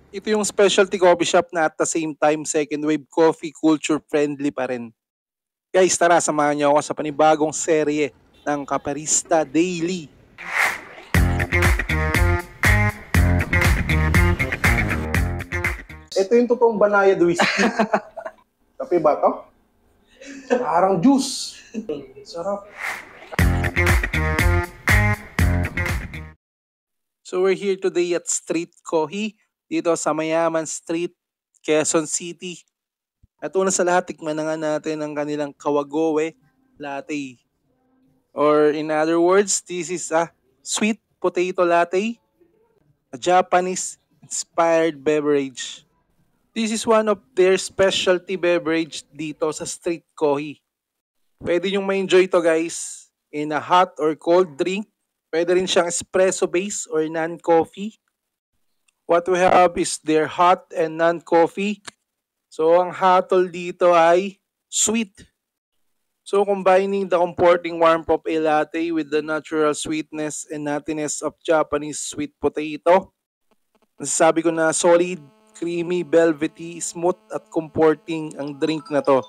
Ito yung specialty coffee shop na at the same time second wave coffee culture friendly pa rin. Guys, tara samahan niyo ako sa panibagong serye ng Kaparista Daily. Ito yung totoong banayad whiskey. Kape ba to? Parang juice. Sarap. So we're here today at Street Kohi dito sa Mayaman Street, Quezon City. At una sa lahat, tikman na nga natin ang kanilang Kawagoe Latte. Or in other words, this is a sweet potato latte, a Japanese-inspired beverage. This is one of their specialty beverage dito sa Street Kohi. Pwede nyo ma-enjoy to guys in a hot or cold drink. Pwede rin siyang espresso base or non-coffee. What we have is their hot and non-coffee. So ang hatol dito ay sweet. So combining the comforting warmth of a latte with the natural sweetness and nuttiness of Japanese sweet potato. Nasasabi ko na solid, creamy, velvety, smooth at comforting ang drink na to.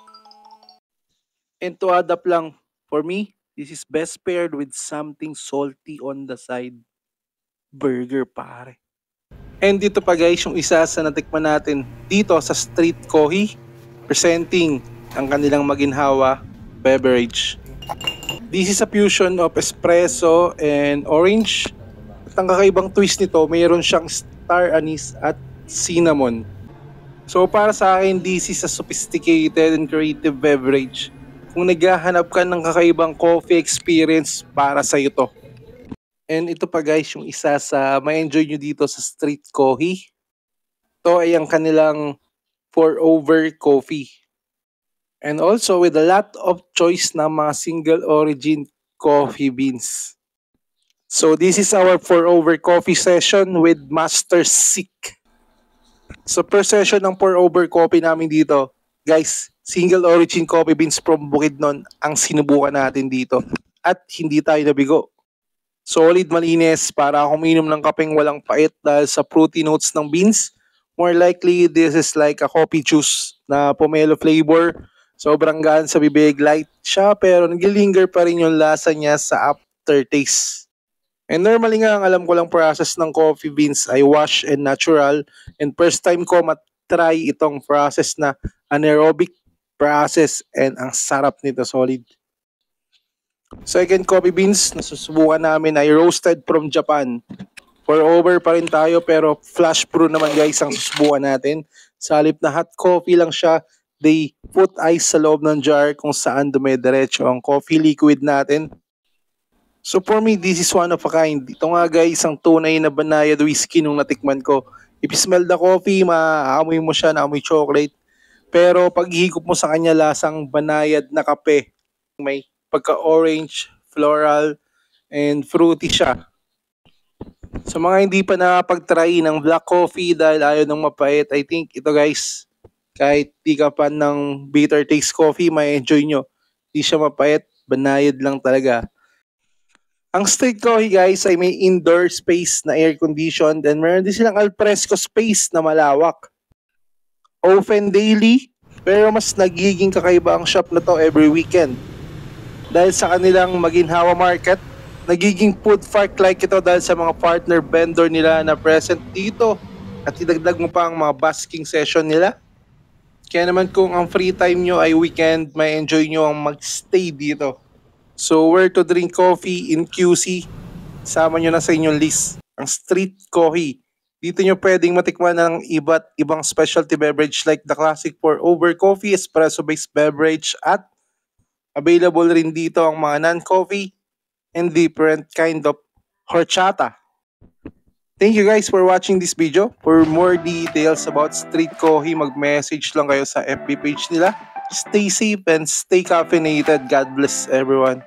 And to add up lang, for me, this is best paired with something salty on the side. Burger pare. And dito pa guys yung isa sa natikman natin dito sa Street Kohi, presenting ang kanilang maginhawa beverage. This is a fusion of espresso and orange. At ang kakaibang twist nito, mayroon siyang star anise at cinnamon. So para sa akin, this is a sophisticated and creative beverage. Kung naghahanap ka ng kakaibang coffee experience, para sa ito. And ito pa guys, yung isa sa ma-enjoy nyo dito sa Street Kohi. Ito ay ang kanilang pour over coffee. And also with a lot of choice na mga single origin coffee beans. So this is our pour over coffee session with Master Sik. So per session ng pour over coffee namin dito, guys, single origin coffee beans from Bukidnon ang sinubukan natin dito. At hindi tayo nabigo. Solid, malinis, para uminom ng kapeng walang pait dahil sa fruity notes ng beans. More likely, this is like a coffee juice na pomelo flavor. Sobrang gaan sa bibig, light siya pero naglilinger pa rin yung lasa niya sa aftertaste. And normally nga, ang alam ko lang process ng coffee beans ay wash and natural. And first time ko matry itong process na anaerobic process and ang sarap nito, solid. Second coffee beans na susubukan namin ay roasted from Japan. Pour over pa rin tayo pero flash brew naman guys ang susubukan natin. Sa halip na hot coffee lang siya, they put ice sa loob ng jar kung saan dumediretso ang coffee liquid natin. So for me, this is one of a kind. Ito nga guys, ang tunay na banayad whiskey nung natikman ko. If you smell the coffee, maaamoy mo siya na amoy chocolate. Pero pag ihigop mo sa kanya, lasang banayad na kape. May pagka-orange, floral, and fruity siya. Sa mga hindi pa nakapag-try ng black coffee dahil ayaw ng mapait, I think ito guys, kahit di ka pa ng bitter taste coffee, may enjoy nyo. Di siya mapait, banayad lang talaga. Ang Street Kohi guys ay may indoor space na air-conditioned and meron din silang alfresco space na malawak. Open daily, pero mas nagiging kakaiba ang shop na to every weekend. Dahil sa kanilang maginhawa market, nagiging food park like ito dahil sa mga partner vendor nila na present dito at idagdag mo pa ang mga basking session nila. Kaya naman kung ang free time nyo ay weekend, may enjoy nyo ang magstay dito. So where to drink coffee in QC, sama nyo na sa inyong list ang Street Kohi. Dito nyo pwedeng matikman ng iba't ibang specialty beverage like the classic pour over coffee, espresso based beverage at available rin dito ang mga non-coffee and different kind of horchata. Thank you guys for watching this video. For more details about Street Kohi, mag-message lang kayo sa FB page nila. Stay safe and stay caffeinated. God bless everyone.